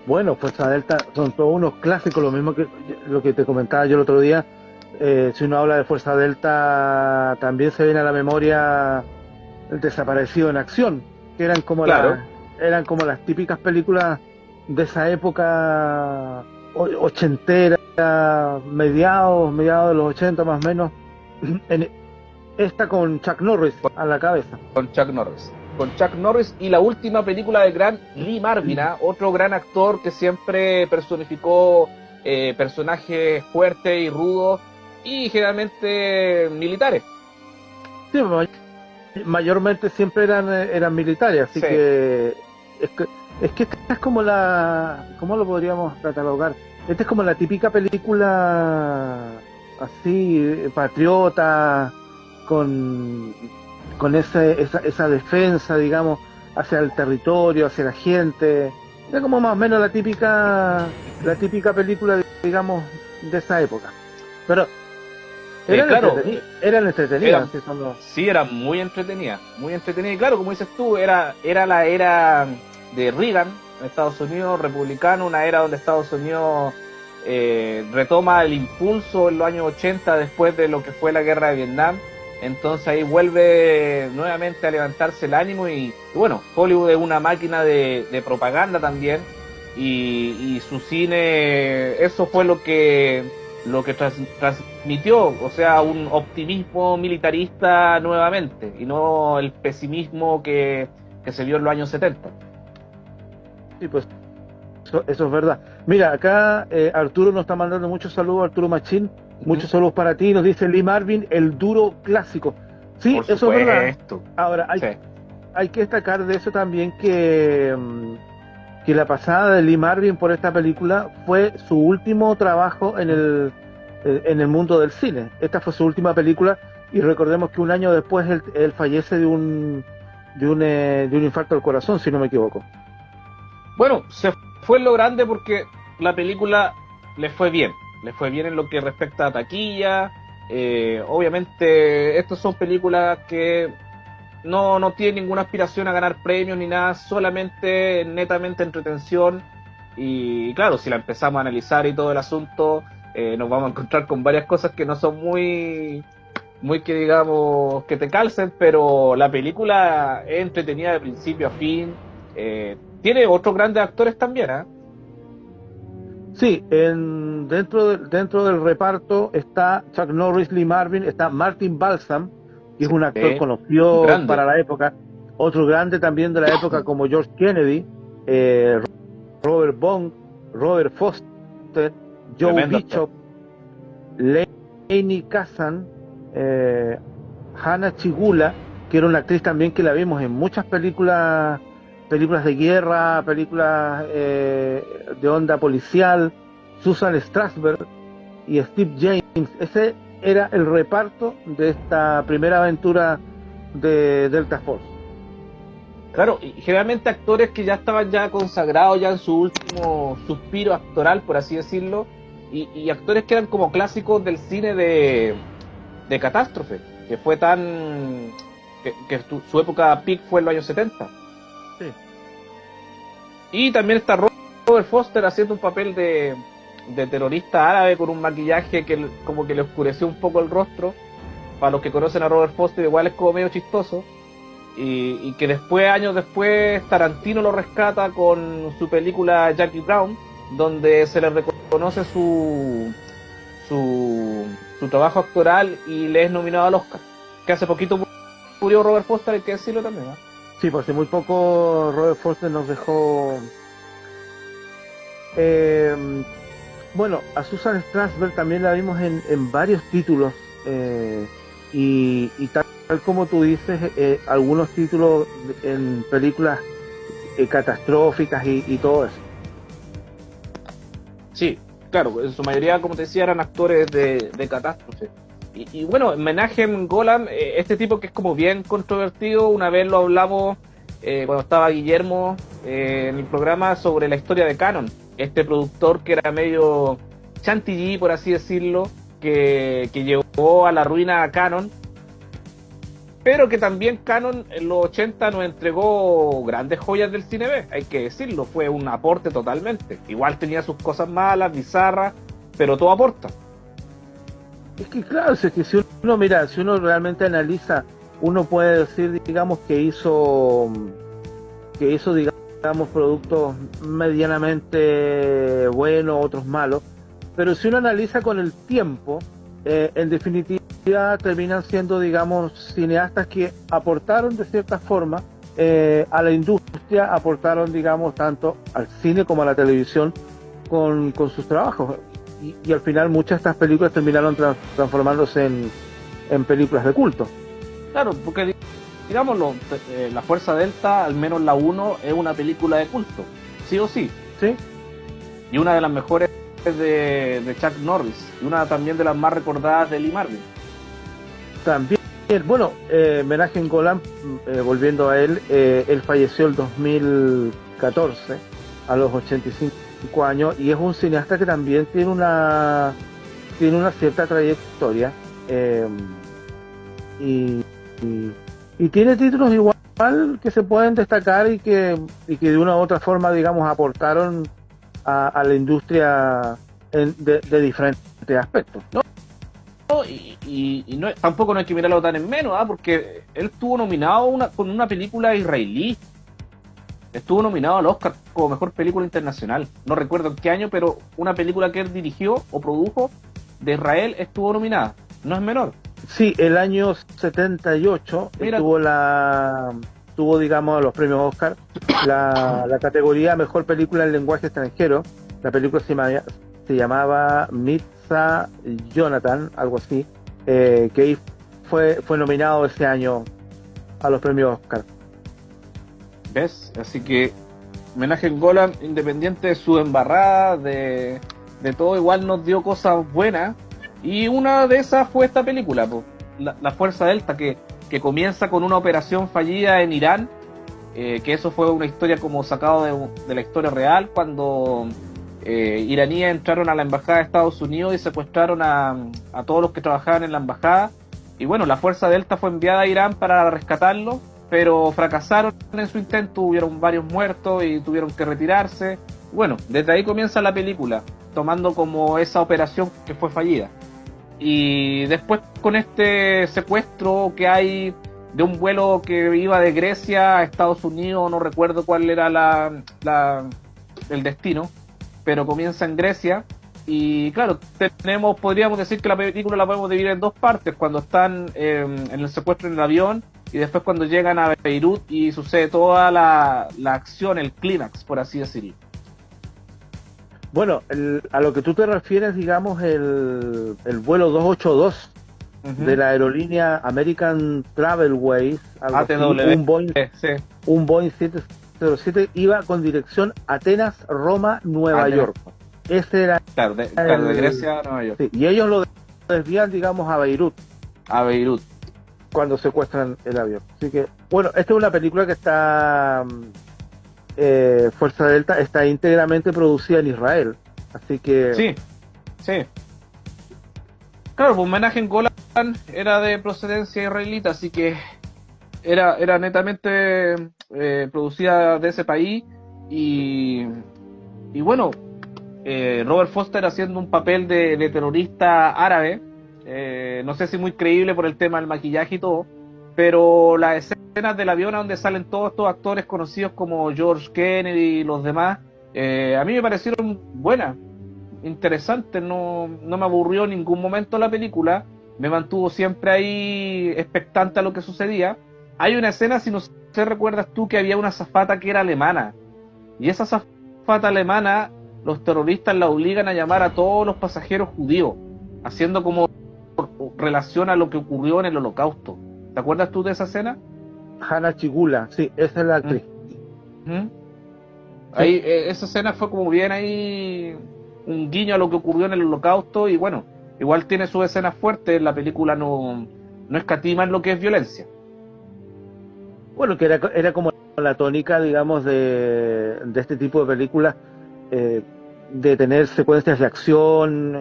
Bueno, Fuerza Delta son todos unos clásicos, lo mismo que lo que te comentaba yo el otro día. Si uno habla de Fuerza Delta, también se viene a la memoria El Desaparecido en Acción, que Claro, eran como las típicas películas de esa época ochentera, mediados de los 80 más o menos. En, esta con Chuck Norris a la cabeza. con Chuck Norris. Con Chuck Norris y la última película del gran Lee Marvin, ¿ah? Otro gran actor que siempre personificó personajes fuertes y rudos y generalmente militares. Sí, mayormente siempre eran militares, así Sí, es que es que esta es como ¿cómo lo podríamos catalogar? Esta es como la típica película así, patriota, con, con esa defensa, digamos, hacia el territorio, hacia la gente. Es como más o menos la típica película, digamos, de esa época. Pero claro, eran entretenidas, era, sí, son los... sí, era muy entretenida y claro, como dices tú, era la era de Reagan en Estados Unidos, republicano, una era donde Estados Unidos retoma el impulso en los años 80 después de lo que fue la guerra de Vietnam. Entonces ahí vuelve nuevamente a levantarse el ánimo y bueno, Hollywood es una máquina de propaganda también y su cine, eso fue lo que transmitió, o sea, un optimismo militarista nuevamente y no el pesimismo que se vio en los años 70. Sí, pues eso es verdad. Mira, acá Arturo nos está mandando muchos saludos, Arturo Machín, Uh-huh. muchos saludos para ti, nos dice Lee Marvin, el duro clásico. Sí, Por eso es verdad. supuesto. Ahora, Sí. hay que destacar de eso también que la pasada de Lee Marvin por esta película fue su último trabajo en el mundo del cine. Esta fue su última película y recordemos que un año después él fallece de un infarto al corazón, si no me equivoco. Bueno, se fue en lo grande porque la película le fue bien en lo que respecta a taquilla. Obviamente, estas son películas que no tienen ninguna aspiración a ganar premios ni nada, solamente netamente entretención. Y claro, si la empezamos a analizar y todo el asunto, nos vamos a encontrar con varias cosas que no son muy que digamos que te calcen, pero la película es entretenida de principio a fin. Tiene otros grandes actores también, ¿eh? Sí, dentro del reparto está Chuck Norris, Lee Marvin, está Martin Balsam, que es un actor Un conocido grande, para la época, otro grande también de la época como George Kennedy, eh, Robert Bond, Robert Foster, Joe tremendo actor. Bishop, Lainey Kazan, eh, Hannah Chigula, que era una actriz también que la vimos en muchas películas de guerra, películas de onda policial, Susan Strasberg y Steve James. Ese era el reparto de esta primera aventura de Delta Force. Claro, y generalmente actores que ya estaban ya consagrados ya en su último suspiro actoral, por así decirlo, y actores que eran como clásicos del cine de catástrofe, que fue tan... su época peak fue en los años 70. Sí. Y también está Robert Foster haciendo un papel de terrorista árabe con un maquillaje que como que le oscureció un poco el rostro. Para los que conocen a Robert Foster, igual es como medio chistoso. Y que después, años después, Tarantino lo rescata con su película Jackie Brown, donde se le reconoce su trabajo actoral y le es nominado al Oscar. Que hace poquito murió Robert Foster, hay que decirlo también, ¿no? Sí, por si muy poco Robert Foster nos dejó. Eh, bueno, a Susan Strasberg también la vimos en varios títulos y tal como tú dices, algunos títulos en películas catastróficas y todo eso. Sí, claro, en su mayoría, como te decía, eran actores de catástrofe. Y bueno, Menachem Golan, este tipo que es como bien controvertido, una vez lo hablamos cuando estaba Guillermo en el programa sobre la historia de Canon, este productor que era medio chantilly, por así decirlo, que llevó a la ruina a Canon pero que también Cannon en los 80 nos entregó grandes joyas del cine B, hay que decirlo, fue un aporte totalmente. Igual tenía sus cosas malas, bizarras, pero todo aporta. Es que claro, es que si uno realmente analiza, uno puede decir, digamos, que hizo, digamos, productos medianamente buenos, otros malos, pero si uno analiza con el tiempo, en definitiva terminan siendo, digamos, cineastas que aportaron de cierta forma a la industria, aportaron, digamos, tanto al cine como a la televisión con sus trabajos. Y al final muchas de estas películas terminaron transformándose en películas de culto. Claro, porque digámoslo, La Fuerza Delta, al menos la 1, es una película de culto, sí o sí. ¿Sí? Y una de las mejores de Chuck Norris, y una también de las más recordadas de Lee Marvin. También, bueno, Menachem Golan, volviendo a él, él falleció el 2014 a los 85 años, y es un cineasta que también tiene una cierta trayectoria, y tiene títulos igual que se pueden destacar y que de una u otra forma, digamos, aportaron a la industria de diferentes aspectos, ¿no? Y no, tampoco no hay que mirarlo tan en menos, porque él estuvo nominado con una película israelí. Estuvo nominado al Oscar como mejor película internacional. No recuerdo en qué año, pero una película que él dirigió o produjo de Israel estuvo nominada. No es menor. Sí, el año 78 Mira, tuvo, digamos, los premios Oscar, la categoría Mejor Película en Lenguaje Extranjero. La película se llamaba Mitza Jonathan, algo así, que fue nominado ese año a los premios Oscar. ¿ves? Así que Menachem Golan, independiente de su embarrada, de todo, igual nos dio cosas buenas. Y una de esas fue esta película, La Fuerza Delta, que comienza con una operación fallida en Irán, que eso fue una historia como sacado de la historia real, cuando iraníes entraron a la embajada de Estados Unidos y secuestraron a todos los que trabajaban en la embajada. Y bueno, la Fuerza Delta fue enviada a Irán para rescatarlo, pero fracasaron en su intento, hubieron varios muertos y tuvieron que retirarse. Bueno, desde ahí comienza la película, tomando como esa operación que fue fallida. Y después con este secuestro que hay de un vuelo que iba de Grecia a Estados Unidos, no recuerdo cuál era el destino, pero comienza en Grecia. Y claro, podríamos decir que la película la podemos dividir en dos partes: cuando están en el secuestro en el avión, y después cuando llegan a Beirut y sucede toda la acción, el clímax, por así decirlo. Bueno, a lo que tú te refieres, digamos, el vuelo 282 de la aerolínea American Travelways, ATW, así, un Boeing 707, iba con dirección Atenas-Roma, Nueva York. Ese era, claro, de Grecia a Nueva York. Sí, y ellos lo desvían, digamos, a Beirut. Cuando secuestran el avión. Así que, bueno, esta es una película que está... Fuerza Delta está íntegramente producida en Israel, así que... Sí. Claro, pues Menachem Golan era de procedencia israelita, así que era netamente producida de ese país. Y bueno, Robert Foster haciendo un papel de terrorista árabe, no sé si muy creíble por el tema del maquillaje y todo, pero las escenas del avión donde salen todos estos actores conocidos como George Kennedy y los demás, a mí me parecieron buenas, interesantes, no me aburrió en ningún momento la película, me mantuvo siempre ahí expectante a lo que sucedía. Hay una escena, si no sé, recuerdas tú, que había una azafata que era alemana, y esa azafata alemana, los terroristas la obligan a llamar a todos los pasajeros judíos, haciendo como relación a lo que ocurrió en el Holocausto. ¿Te acuerdas tú de esa escena? Hannah Chigula, sí, esa es la actriz. Ahí, esa escena fue como bien ahí un guiño a lo que ocurrió en el Holocausto, y bueno, igual tiene sus escenas fuertes, la película no escatima en lo que es violencia. Bueno, que era como la tónica, digamos, de este tipo de películas, de tener secuencias de acción,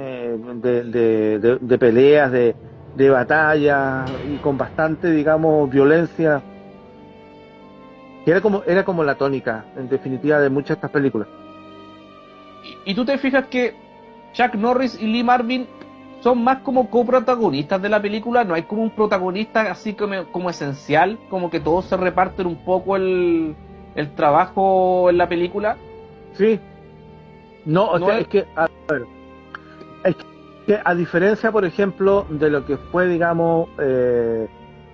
de peleas, de de batalla y con bastante, digamos, violencia, que era como la tónica, en definitiva, de muchas de estas películas. Y tú te fijas que Chuck Norris y Lee Marvin son más como coprotagonistas de la película, no hay como un protagonista así como esencial, como que todos se reparten un poco el trabajo en la película. Sí, no, o No sea, es, es que, es que a diferencia, por ejemplo, de lo que fue, digamos,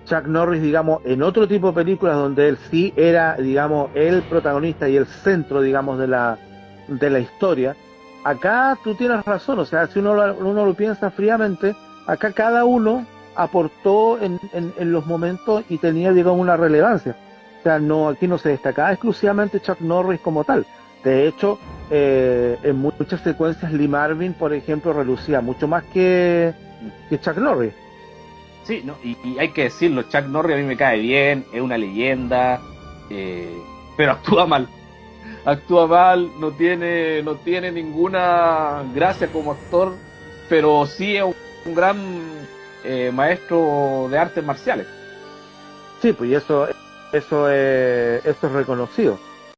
Chuck Norris, digamos, en otro tipo de películas donde él sí era, digamos, el protagonista y el centro, digamos, de la historia, acá tú tienes razón, o sea, si uno lo piensa fríamente, acá cada uno aportó en los momentos y tenía, digamos, una relevancia. O sea, no, aquí no se destacaba exclusivamente Chuck Norris como tal. De hecho, en muchas secuencias Lee Marvin, por ejemplo, relucía mucho más que Chuck Norris. sí, no, y hay que decirlo, Chuck Norris a mí me cae bien, es una leyenda, pero actúa mal, no tiene ninguna gracia como actor, pero sí es un gran maestro de artes marciales. Sí, pues y eso es reconocido.